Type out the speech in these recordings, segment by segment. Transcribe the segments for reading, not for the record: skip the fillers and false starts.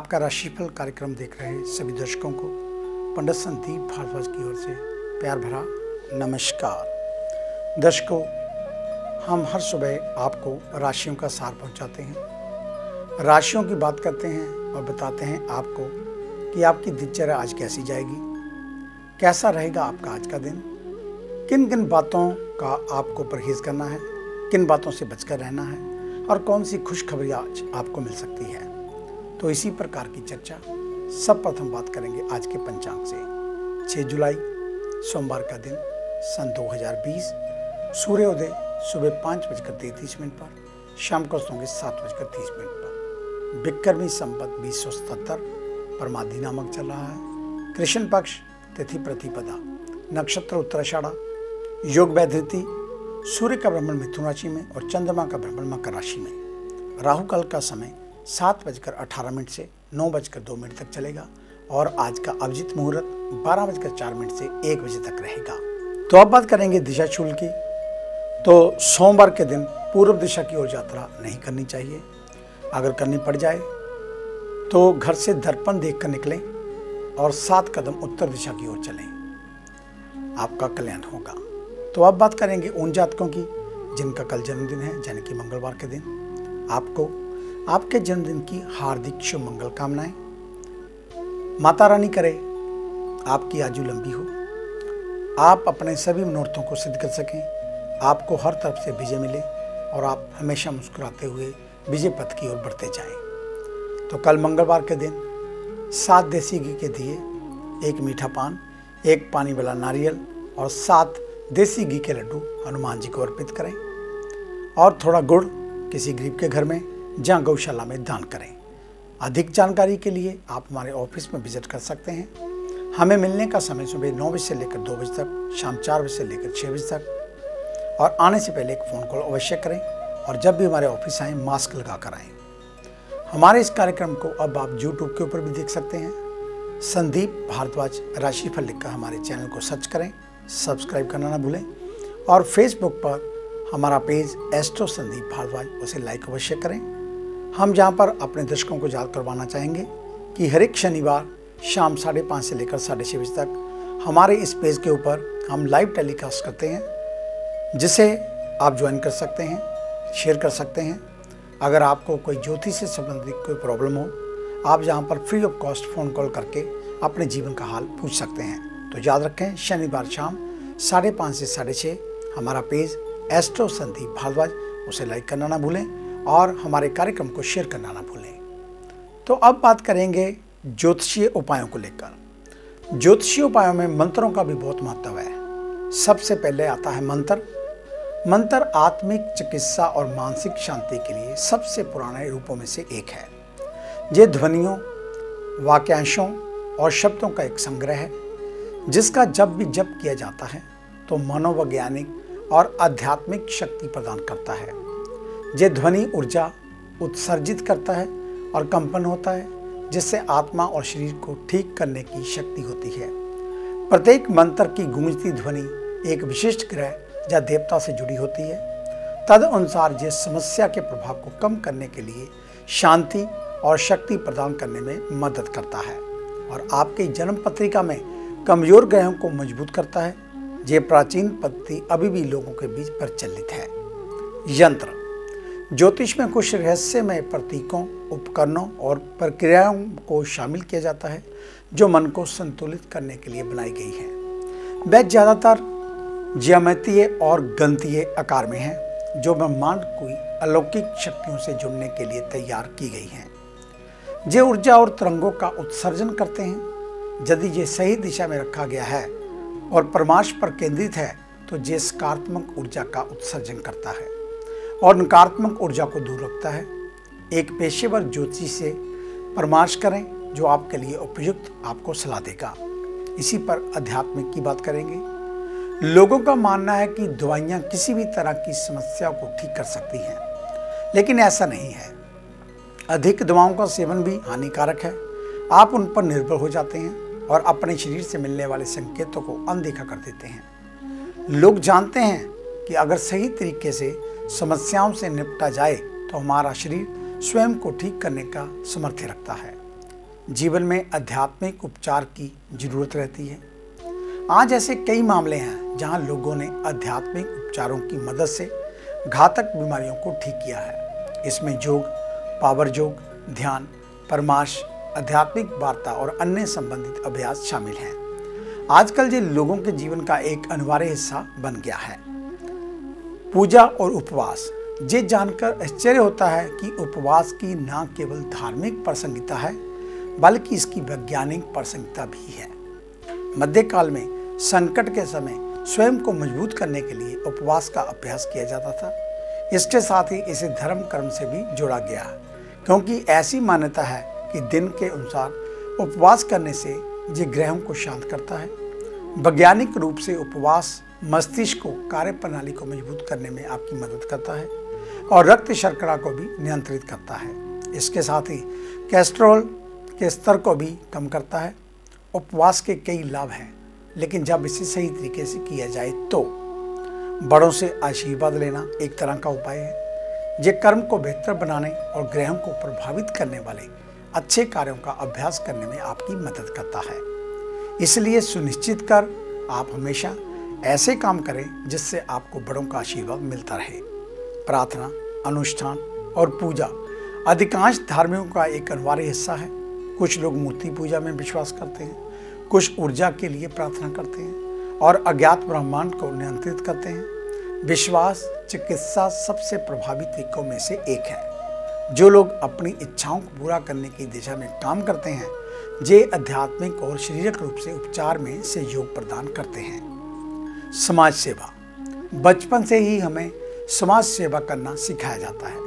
आपका राशिफल कार्यक्रम देख रहे सभी दर्शकों को पंडित संदीप भारद्वाज की ओर से प्यार भरा नमस्कार। दर्शकों, हम हर सुबह आपको राशियों का सार पहुंचाते हैं, राशियों की बात करते हैं और बताते हैं आपको कि आपकी दिनचर्या आज कैसी जाएगी, कैसा रहेगा आपका आज का दिन, किन किन बातों का आपको परहेज करना है, किन बातों से बचकर रहना है और कौन सी खुशखबरी आज आपको मिल सकती है। तो इसी प्रकार की चर्चा सब प्रथम बात करेंगे आज के पंचांग से। 6 जुलाई सोमवार का दिन सन 2020, सूर्योदय सुबह 5:33 पर, शाम को होंगे 7:30 पर। विक्रमी संवत 2077 परमादि नामक चल रहा है। कृष्ण पक्ष, तिथि प्रतिपदा, नक्षत्र उत्तराषाढ़ा, योग वैधृति, सूर्य का भ्रमण मिथुन राशि में और चंद्रमा का भ्रमण मकर राशि में। राहु काल का समय 7:18 से 9:02 तक चलेगा और आज का अभिजीत मुहूर्त 12:04 से 1 बजे तक रहेगा। तो अब बात करेंगे दिशा शूल की। तो सोमवार के दिन पूर्व दिशा की ओर यात्रा नहीं करनी चाहिए। अगर करनी पड़ जाए तो घर से दर्पण देखकर निकलें और 7 कदम उत्तर दिशा की ओर चलें, आपका कल्याण होगा। तो अब बात करेंगे उन जातकों की जिनका कल जन्मदिन है, यानी कि मंगलवार के दिन। आपको आपके जन्मदिन की हार्दिक शुभ मंगल कामनाएं। माता रानी करे आपकी आयु लंबी हो, आप अपने सभी मनोरथों को सिद्ध कर सकें, आपको हर तरफ से विजय मिले और आप हमेशा मुस्कुराते हुए विजय पथ की ओर बढ़ते जाएं। तो कल मंगलवार के दिन 7 देसी घी के दिए, 1 मीठा पान, 1 पानी वाला नारियल और 7 देसी घी के लड्डू हनुमान जी को अर्पित करें और थोड़ा गुड़ किसी गरीब के घर में जहाँ गौशाला में दान करें। अधिक जानकारी के लिए आप हमारे ऑफिस में विजिट कर सकते हैं। हमें मिलने का समय सुबह 9 बजे से लेकर 2 बजे तक, शाम 4 बजे से लेकर 6 बजे तक, और आने से पहले एक फ़ोन कॉल अवश्य करें और जब भी हमारे ऑफिस आएँ मास्क लगा कर आएँ। हमारे इस कार्यक्रम को अब आप यूट्यूब के ऊपर भी देख सकते हैं। संदीप भारद्वाज राशिफल लिखकर हमारे चैनल को सर्च करें, सब्सक्राइब करना ना भूलें और फेसबुक पर हमारा पेज एस्ट्रो संदीप भारद्वाज, उसे लाइक अवश्य करें। हम जहां पर अपने दर्शकों को याद करवाना चाहेंगे कि हर एक शनिवार शाम 5:30 से लेकर 6:30 बजे तक हमारे इस पेज के ऊपर हम लाइव टेलीकास्ट करते हैं, जिसे आप ज्वाइन कर सकते हैं, शेयर कर सकते हैं। अगर आपको कोई ज्योतिष से संबंधित कोई प्रॉब्लम हो, आप जहां पर free of cost phone call करके अपने जीवन का हाल पूछ सकते हैं। तो याद रखें, शनिवार शाम 5:30 से 6:30 हमारा पेज एस्ट्रो संदीप भारद्वाज, उसे लाइक करना ना भूलें और हमारे कार्यक्रम को शेयर करना ना भूलें। तो अब बात करेंगे ज्योतिषीय उपायों को लेकर। ज्योतिषीय उपायों में मंत्रों का भी बहुत महत्व है। सबसे पहले आता है मंत्र। मंत्र आत्मिक चिकित्सा और मानसिक शांति के लिए सबसे पुराने रूपों में से एक है। ये ध्वनियों, वाक्यांशों और शब्दों का एक संग्रह है, जिसका जब भी जप किया जाता है तो मनोवैज्ञानिक और आध्यात्मिक शक्ति प्रदान करता है। ये ध्वनि ऊर्जा उत्सर्जित करता है और कंपन होता है, जिससे आत्मा और शरीर को ठीक करने की शक्ति होती है। प्रत्येक मंत्र की गूंजती ध्वनि एक विशिष्ट ग्रह या देवता से जुड़ी होती है। तद अनुसार ये समस्या के प्रभाव को कम करने के लिए शांति और शक्ति प्रदान करने में मदद करता है और आपकी जन्म पत्रिका में कमजोर ग्रहों को मजबूत करता है। ये प्राचीन पद्धति अभी भी लोगों के बीच प्रचलित है। यंत्र। ज्योतिष में कुछ रहस्यमय प्रतीकों, उपकरणों और प्रक्रियाओं को शामिल किया जाता है जो मन को संतुलित करने के लिए बनाई गई है। वे ज़्यादातर ज्यामितीय और गणितीय आकार में हैं, जो ब्रह्मांड की अलौकिक शक्तियों से जुड़ने के लिए तैयार की गई हैं। ये ऊर्जा और तरंगों का उत्सर्जन करते हैं। यदि ये सही दिशा में रखा गया है और परमार्श पर केंद्रित है तो ये सकारात्मक ऊर्जा का उत्सर्जन करता है और नकारात्मक ऊर्जा को दूर रखता है। एक पेशेवर ज्योतिषी से परामर्श करें जो आपके लिए उपयुक्त आपको सलाह देगा। इसी पर अध्यात्मिक की बात करेंगे। लोगों का मानना है कि दवाइयाँ किसी भी तरह की समस्या को ठीक कर सकती हैं, लेकिन ऐसा नहीं है। अधिक दवाओं का सेवन भी हानिकारक है। आप उन पर निर्भर हो जाते हैं और अपने शरीर से मिलने वाले संकेतों को अनदेखा कर देते हैं। लोग जानते हैं कि अगर सही तरीके से समस्याओं से निपटा जाए तो हमारा शरीर स्वयं को ठीक करने का सामर्थ्य रखता है। जीवन में आध्यात्मिक उपचार की जरूरत रहती है। आज ऐसे कई मामले हैं जहां लोगों ने आध्यात्मिक उपचारों की मदद से घातक बीमारियों को ठीक किया है। इसमें योग, पावर योग, ध्यान, परमार्श, आध्यात्मिक वार्ता और अन्य संबंधित अभ्यास शामिल हैं। आजकल ये लोगों के जीवन का एक अनिवार्य हिस्सा बन गया है। पूजा और उपवास। ये जानकर आश्चर्य होता है कि उपवास की न केवल धार्मिक प्रासंगिकता है बल्कि इसकी वैज्ञानिक प्रासंगिकता भी है। मध्यकाल में संकट के समय स्वयं को मजबूत करने के लिए उपवास का अभ्यास किया जाता था। इसके साथ ही इसे धर्म कर्म से भी जोड़ा गया है, क्योंकि ऐसी मान्यता है कि दिन के अनुसार उपवास करने से ये ग्रहों को शांत करता है। वैज्ञानिक रूप से उपवास मस्तिष्क को कार्य प्रणाली को मजबूत करने में आपकी मदद करता है और रक्त शर्करा को भी नियंत्रित करता है। इसके साथ ही कोलेस्ट्रॉल के स्तर को भी कम करता है। उपवास के कई लाभ हैं, लेकिन जब इसे सही तरीके से किया जाए तो बड़ों से आशीर्वाद लेना एक तरह का उपाय है। ये कर्म को बेहतर बनाने और ग्रहों को प्रभावित करने वाले अच्छे कार्यों का अभ्यास करने में आपकी मदद करता है। इसलिए सुनिश्चित कर आप हमेशा ऐसे काम करें जिससे आपको बड़ों का आशीर्वाद मिलता रहे। प्रार्थना, अनुष्ठान और पूजा अधिकांश धार्मिकों का एक अनिवार्य हिस्सा है। कुछ लोग मूर्ति पूजा में विश्वास करते हैं, कुछ ऊर्जा के लिए प्रार्थना करते हैं और अज्ञात ब्रह्मांड को नियंत्रित करते हैं। विश्वास चिकित्सा सबसे प्रभावी तरीकों में से एक है। जो लोग अपनी इच्छाओं को पूरा करने की दिशा में काम करते हैं, ये आध्यात्मिक और शारीरिक रूप से उपचार में सहयोग प्रदान करते हैं। समाज सेवा। बचपन से ही हमें समाज सेवा करना सिखाया जाता है,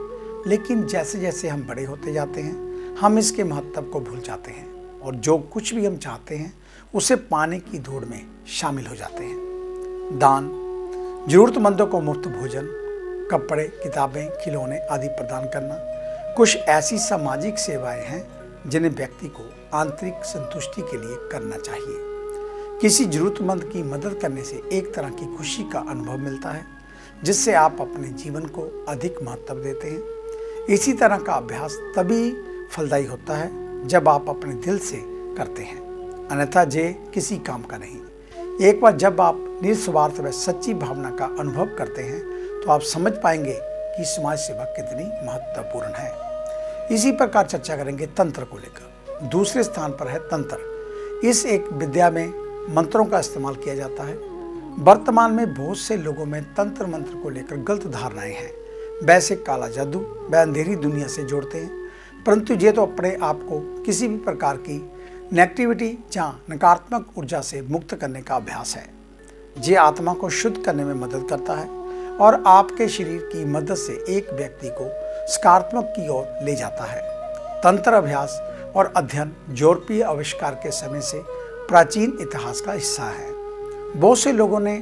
लेकिन जैसे जैसे हम बड़े होते जाते हैं हम इसके महत्व को भूल जाते हैं और जो कुछ भी हम चाहते हैं उसे पाने की दौड़ में शामिल हो जाते हैं। दान। जरूरतमंदों को मुफ्त भोजन, कपड़े, किताबें, खिलौने आदि प्रदान करना कुछ ऐसी सामाजिक सेवाएं हैं जिन्हें व्यक्ति को आंतरिक संतुष्टि के लिए करना चाहिए। किसी जरूरतमंद की मदद करने से एक तरह की खुशी का अनुभव मिलता है, जिससे आप अपने जीवन को अधिक महत्व देते हैं। इसी तरह का अभ्यास तभी फलदायी होता है जब आप अपने दिल से करते हैं, अन्यथा ये किसी काम का नहीं। एक बार जब आप निस्वार्थ व सच्ची भावना का अनुभव करते हैं तो आप समझ पाएंगे कि समाज सेवा कितनी महत्वपूर्ण है। इसी प्रकार चर्चा करेंगे तंत्र को लेकर। दूसरे स्थान पर है तंत्र। इस एक विद्या में मंत्रों का इस्तेमाल किया जाता है। वर्तमान में बहुत से लोगों में तंत्र मंत्र को लेकर गलत धारणाएं हैं। वैसे काला जादू व अंधेरी दुनिया से जोड़ते हैं, परंतु ये तो अपने आप को किसी भी प्रकार की नेगेटिविटी या नकारात्मक ऊर्जा से मुक्त करने का अभ्यास है। ये आत्मा को शुद्ध करने में मदद करता है और आपके शरीर की मदद से एक व्यक्ति को सकारात्मक की ओर ले जाता है। तंत्र अभ्यास और अध्ययन यूरोपीय आविष्कार के समय से प्राचीन इतिहास का हिस्सा है। बहुत से लोगों ने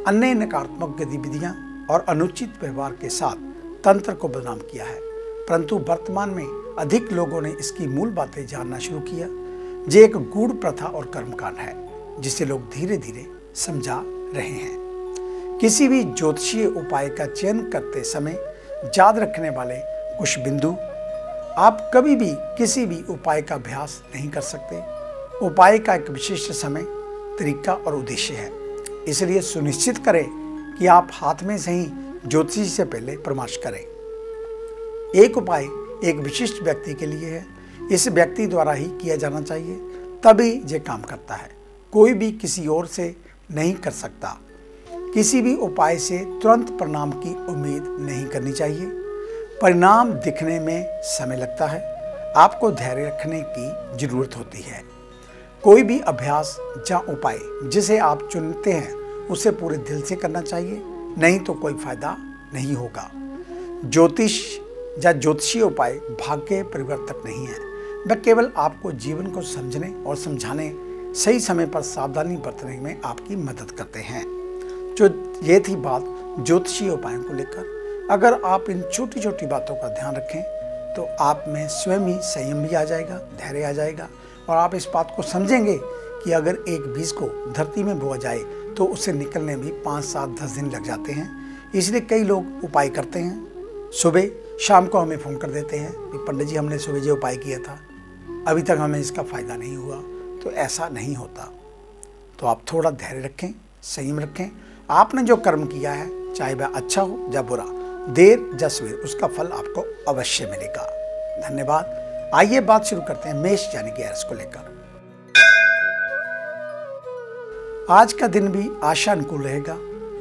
अन्य नकारात्मक गतिविधियां और अनुचित व्यवहार के साथ तंत्र को बदनाम किया है, परंतु वर्तमान में अधिक लोगों ने इसकी मूल बातें जानना शुरू किया। ये एक गूढ़ प्रथा और कर्मकांड है जिसे लोग धीरे धीरे समझा रहे हैं। किसी भी ज्योतिषीय उपाय का चयन करते समय याद रखने वाले कुछ बिंदु। आप कभी भी किसी भी उपाय का अभ्यास नहीं कर सकते। उपाय का एक विशिष्ट समय, तरीका और उद्देश्य है, इसलिए सुनिश्चित करें कि आप हाथ में से ही ज्योतिषी से पहले परामर्श करें। एक उपाय एक विशिष्ट व्यक्ति के लिए है, इस व्यक्ति द्वारा ही किया जाना चाहिए, तभी ये काम करता है। कोई भी किसी और से नहीं कर सकता। किसी भी उपाय से तुरंत परिणाम की उम्मीद नहीं करनी चाहिए। परिणाम दिखने में समय लगता है। आपको धैर्य रखने की जरूरत होती है। कोई भी अभ्यास या उपाय जिसे आप चुनते हैं उसे पूरे दिल से करना चाहिए, नहीं तो कोई फायदा नहीं होगा। ज्योतिष या ज्योतिषीय उपाय भाग्य परिवर्तक नहीं है, वह केवल आपको जीवन को समझने और समझाने, सही समय पर सावधानी बरतने में आपकी मदद करते हैं। जो ये थी बात ज्योतिषीय उपायों को लेकर। अगर आप इन छोटी छोटी बातों का ध्यान रखें तो आप में स्वयं ही संयम भी आ जाएगा, धैर्य आ जाएगा और आप इस बात को समझेंगे कि अगर एक बीज को धरती में बोया जाए तो उसे निकलने में 5, 7, 10 दिन लग जाते हैं। इसलिए कई लोग उपाय करते हैं, सुबह शाम को हमें फ़ोन कर देते हैं कि पंडित जी हमने सुबह जो उपाय किया था अभी तक हमें इसका फायदा नहीं हुआ, तो ऐसा नहीं होता। तो आप थोड़ा धैर्य रखें, संयम रखें। आपने जो कर्म किया है, चाहे वह अच्छा हो या बुरा, देर या सवेर, उसका फल आपको अवश्य मिलेगा। धन्यवाद। आइए बात शुरू करते हैं मेष यानी कि एरिस को लेकर। आज का दिन भी आशा अनुकूल रहेगा।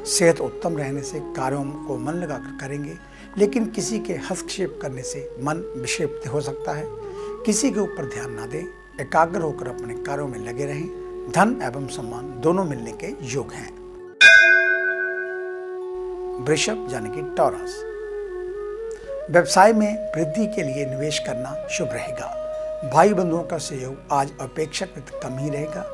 सेहत उत्तम रहने से कार्यों को मन लगाकर करेंगे, लेकिन किसी के हस्तक्षेप करने से मन विक्षिप्त हो सकता है। किसी के ऊपर ध्यान ना दें, एकाग्र होकर अपने कार्यों में लगे रहें। धन एवं सम्मान दोनों मिलने के योग हैं। वृषभ यानी कि टॉरस, व्यवसाय में वृद्धि के लिए निवेश करना शुभ रहेगा। भाई बंधुओं का सहयोग आज अपेक्षाकृत कम ही रहेगा।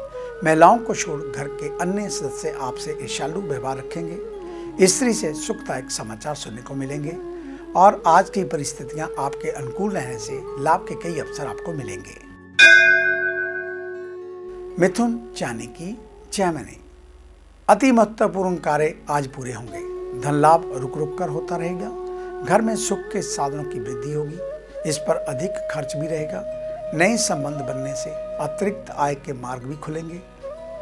महिलाओं को छोड़ घर के अन्य सदस्य आपसे ईर्ष्यालु व्यवहार रखेंगे। स्त्री से सुखदायक समाचार सुनने को मिलेंगे और आज की परिस्थितियां आपके अनुकूल रहने से लाभ के कई अवसर आपको मिलेंगे। मिथुन यानी कि जेमिनी, अति महत्वपूर्ण कार्य आज पूरे होंगे। धन लाभ रुक रुक कर होता रहेगा। घर में सुख के साधनों की वृद्धि होगी, इस पर अधिक खर्च भी रहेगा। नए संबंध बनने से अतिरिक्त आय के मार्ग भी खुलेंगे।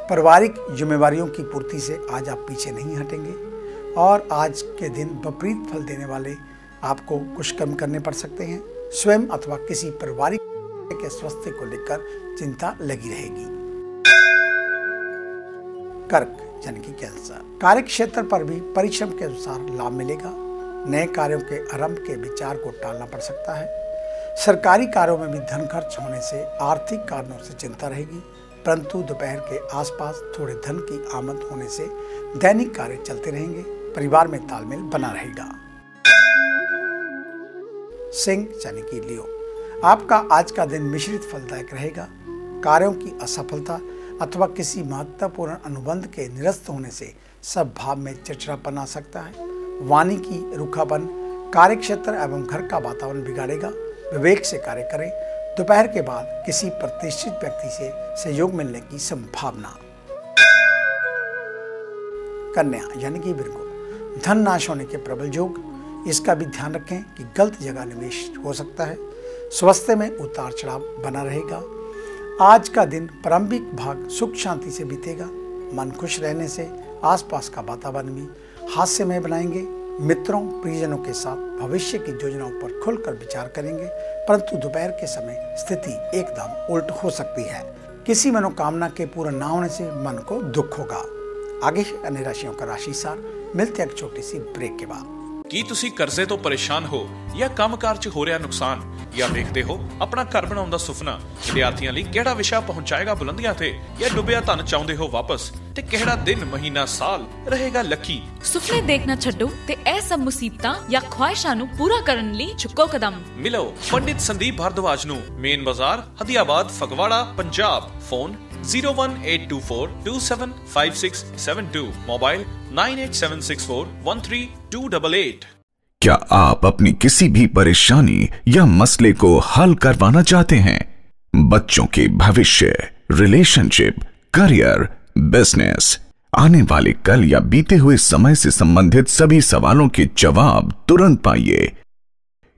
पारिवारिक जिम्मेवारियों की पूर्ति से आज आप पीछे नहीं हटेंगे और आज के दिन विपरीत फल देने वाले आपको कुछ कर्म करने पड़ सकते हैं। स्वयं अथवा किसी पारिवारिक के स्वास्थ्य को लेकर चिंता लगी रहेगी। कर्क यानी कि कैंसर, कार्य क्षेत्र पर भी परिश्रम के अनुसार लाभ मिलेगा। नए कार्यों के आरंभ के विचार को टालना पड़ सकता है। सरकारी कार्यों में भी धन खर्च होने से आर्थिक कारणों से चिंता रहेगी, परंतु दोपहर के आसपास थोड़े धन की आमद होने से दैनिक कार्य चलते रहेंगे। परिवार में तालमेल बना रहेगा। सिंह यानी कि लियो, आपका आज का दिन मिश्रित फलदायक रहेगा। कार्यों की असफलता अथवा किसी महत्वपूर्ण अनुबंध के निरस्त होने से सब भाव में चिड़चिड़ापन आ सकता है। वाणी की रूखापन कार्य क्षेत्र एवं घर का वातावरण बिगाड़ेगा। विवेक से कार्य करें। दोपहर के बाद किसी प्रतिष्ठित व्यक्ति से सहयोग मिलने की संभावना। कन्या यानी कि वृको, धन नाश होने के प्रबल योग, इसका भी ध्यान रखें कि गलत जगह निवेश हो सकता है। स्वास्थ्य में उतार चढ़ाव बना रहेगा। आज का दिन प्रारंभिक भाग सुख शांति से बीतेगा। मन खुश रहने से आसपास का वातावरण भी हास्यमय बनाएंगे। मित्रों परिजनों के साथ भविष्य की योजनाओं पर खुलकर विचार करेंगे, परंतु दोपहर के समय स्थिति एकदम उल्ट हो सकती है। किसी मनोकामना के पूरा न होने से मन को दुख होगा। आगे अन्य राशियों का राशि सार मिलते हैं एक छोटी सी ब्रेक के बाद। ਕੀ ਤੁਸੀਂ ਕਰਜ਼ੇ ਤੋਂ ਪਰੇਸ਼ਾਨ ਹੋ ਜਾਂ ਕੰਮਕਾਰ 'ਚ ਹੋ ਰਿਹਾ ਨੁਕਸਾਨ ਜਾਂ ਵੇਖਦੇ ਹੋ ਆਪਣਾ ਘਰ ਬਣਾਉਣ ਦਾ ਸੁਪਨਾ? ਵਿਦਿਆਰਥੀਆਂ ਲਈ ਕਿਹੜਾ ਵਿਸ਼ਾ ਪਹੁੰਚਾਏਗਾ ਬੁਲੰਦੀਆਂ ਤੇ ਜਾਂ ਡੁੱਬਿਆ ਧਨ ਚਾਹੁੰਦੇ ਹੋ ਵਾਪਸ? ਤੇ ਕਿਹੜਾ ਦਿਨ ਮਹੀਨਾ ਸਾਲ ਰਹੇਗਾ ਲੱਕੀ? ਸੁਪਨੇ ਦੇਖਣਾ ਛੱਡੋ ਤੇ ਇਹ ਸਭ ਮੁਸੀਬਤਾਂ ਜਾਂ ਖੁਆਇਸ਼ਾਂ ਨੂੰ ਪੂਰਾ ਕਰਨ ਲਈ ਚੁੱਕੋ ਕਦਮ। ਮਿਲੋ ਪੰਡਿਤ ਸੰਦੀਪ ਭਾਰਦਵਾਜ ਨੂੰ, main bazaar, Hadiabad, Phagwara, Punjab. Phone 01824275672, mobile 9876413288। क्या आप अपनी किसी भी परेशानी या मसले को हल करवाना चाहते हैं? बच्चों के भविष्य, रिलेशनशिप, करियर, बिजनेस, आने वाले कल या बीते हुए समय से संबंधित सभी सवालों के जवाब तुरंत पाइए।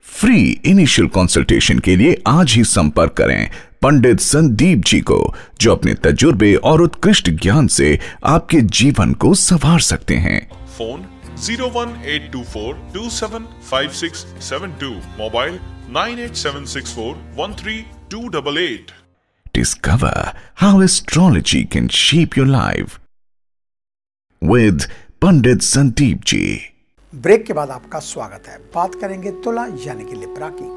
फ्री इनिशियल कंसल्टेशन के लिए आज ही संपर्क करें पंडित संदीप जी को, जो अपने तजुर्बे और उत्कृष्ट ज्ञान से आपके जीवन को संवार सकते हैं। Phone 01824275672, mobile 9876413288। Discover how astrology can shape your life with Pandit Sandeep ji. Break के बाद आपका स्वागत है। बात करेंगे तुला यानी कि लिब्रा की।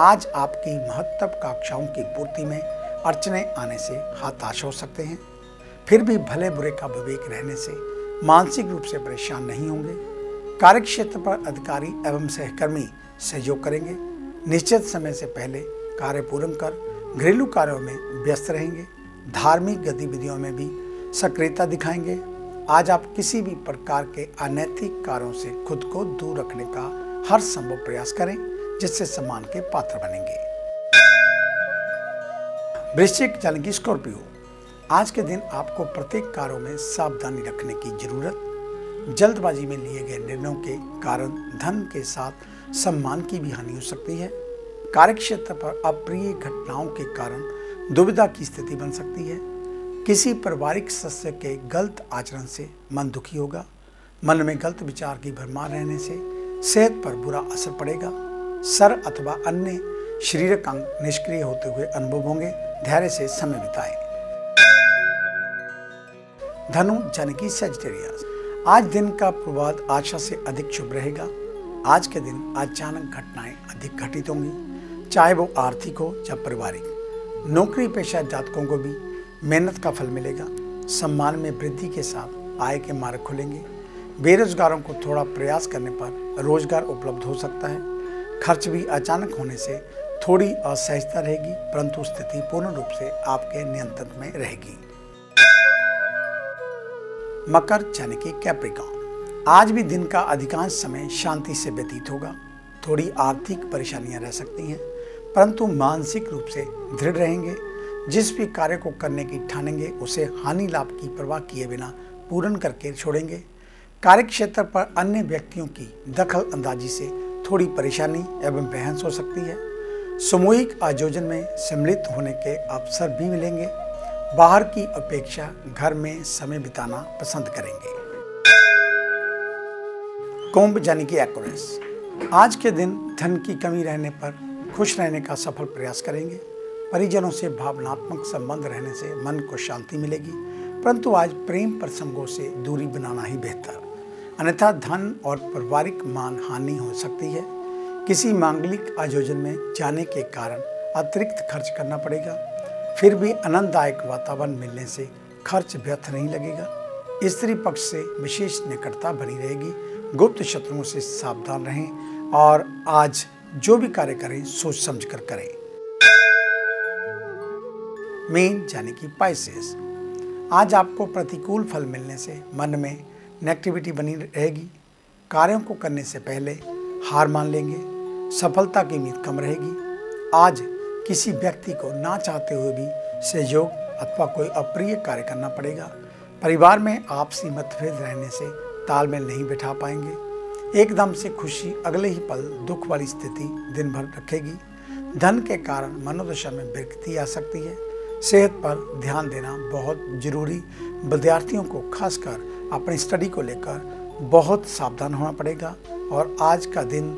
आज आपकी महत्वाकांक्षाओं की पूर्ति में अड़चने आने से हताश हो सकते हैं। फिर भी भले बुरे का विवेक रहने से मानसिक रूप से परेशान नहीं होंगे। कार्यक्षेत्र पर अधिकारी एवं सहकर्मी सहयोग करेंगे। निश्चित समय से पहले कार्य पूर्ण कर घरेलू कार्यों में व्यस्त रहेंगे। धार्मिक गतिविधियों में भी सक्रियता दिखाएंगे। आज आप किसी भी प्रकार के अनैतिक कार्यों से खुद को दूर रखने का हर संभव प्रयास करें, जिससे सम्मान के पात्र बनेंगे। वृश्चिक यानी कि स्कॉर्पियो, आज के दिन आपको प्रत्येक कार्यों में सावधानी रखने की जरूरत। जल्दबाजी में लिए गए निर्णयों के कारण धन के साथ सम्मान की भी हानि हो सकती है। कार्यक्षेत्र पर अप्रिय घटनाओं के कारण दुविधा की स्थिति बन सकती है। किसी पारिवारिक सदस्य के गलत आचरण से मन दुखी होगा। मन में गलत विचार की भरमार रहने से सेहत पर बुरा असर पड़ेगा। सर अथवा अन्य शारीरिक अंग निष्क्रिय होते हुए अनुभव होंगे। धैर्य से समय बिताएं। धनु यानी कि सजिटेरियस, आज दिन का पूर्वाध आशा से अधिक शुभ रहेगा। आज के दिन अचानक घटनाएं अधिक घटित होंगी, चाहे वो आर्थिक हो या पारिवारिक। नौकरी पेशा जातकों को भी मेहनत का फल मिलेगा। सम्मान में वृद्धि के साथ आय के मार्ग खुलेंगे। बेरोजगारों को थोड़ा प्रयास करने पर रोजगार उपलब्ध हो सकता है। खर्च भी अचानक होने से थोड़ी असहजता रहेगी, परंतु स्थिति पूर्ण रूप से आपके नियंत्रण में रहेगी। मकर यानी कि कैप्रिकॉर्न, आज भी दिन का अधिकांश समय शांति से व्यतीत होगा। थोड़ी आर्थिक परेशानियां रह सकती हैं, परंतु मानसिक रूप से दृढ़ रहेंगे। जिस भी कार्य को करने की ठानेंगे उसे हानि लाभ की परवाह किए बिना पूर्ण करके छोड़ेंगे। कार्यक्षेत्र पर अन्य व्यक्तियों की दखल अंदाजी से थोड़ी परेशानी एवं बहस हो सकती है। सामूहिक आयोजन में सम्मिलित होने के अवसर भी मिलेंगे। बाहर की अपेक्षा घर में समय बिताना पसंद करेंगे। कुंभ यानी कि एक्वेरियस, आज के दिन धन की कमी रहने पर खुश रहने का सफल प्रयास करेंगे। परिजनों से भावनात्मक संबंध रहने से मन को शांति मिलेगी, परंतु आज प्रेम प्रसंगों से दूरी बनाना ही बेहतर, अन्यथा धन और पारिवारिक मान हानि हो सकती है। किसी मांगलिक आयोजन में जाने के कारण अतिरिक्त खर्च करना पड़ेगा। फिर भी आनंददायक वातावरण मिलने से खर्च व्यर्थ नहीं लगेगा। स्त्री पक्ष से विशेष निकटता बनी रहेगी। गुप्त शत्रुओं से सावधान रहें और आज जो भी कार्य करें सोच समझ कर करें। मीन यानी कि पाइसेस, आज आपको प्रतिकूल फल मिलने से मन में नेगेटिविटी बनी रहेगी। कार्यों को करने से पहले हार मान लेंगे। सफलता की उम्मीद कम रहेगी। आज किसी व्यक्ति को ना चाहते हुए भी सहयोग अथवा कोई अप्रिय कार्य करना पड़ेगा। परिवार में आपसी मतभेद रहने से तालमेल नहीं बैठा पाएंगे। एकदम से खुशी अगले ही पल दुख वाली स्थिति दिन भर रखेगी। धन के कारण मनोदशा में विकृति आ सकती है। सेहत पर ध्यान देना बहुत जरूरी। विद्यार्थियों को खासकर अपनी स्टडी को लेकर बहुत सावधान होना पड़ेगा और आज का दिन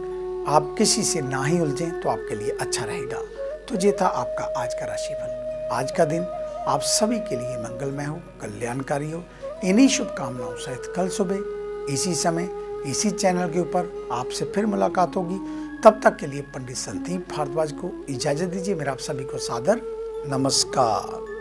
आप किसी से ना ही उलझें तो आपके लिए अच्छा रहेगा। तो ये था आपका आज का राशिफल। आज का दिन आप सभी के लिए मंगलमय हो, कल्याणकारी हो। इन्हीं शुभकामनाओं सहित कल सुबह इसी समय इसी चैनल के ऊपर आपसे फिर मुलाकात होगी। तब तक के लिए पंडित संदीप भारद्वाज को इजाजत दीजिए। मेरा आप सभी को सादर नमस्कार।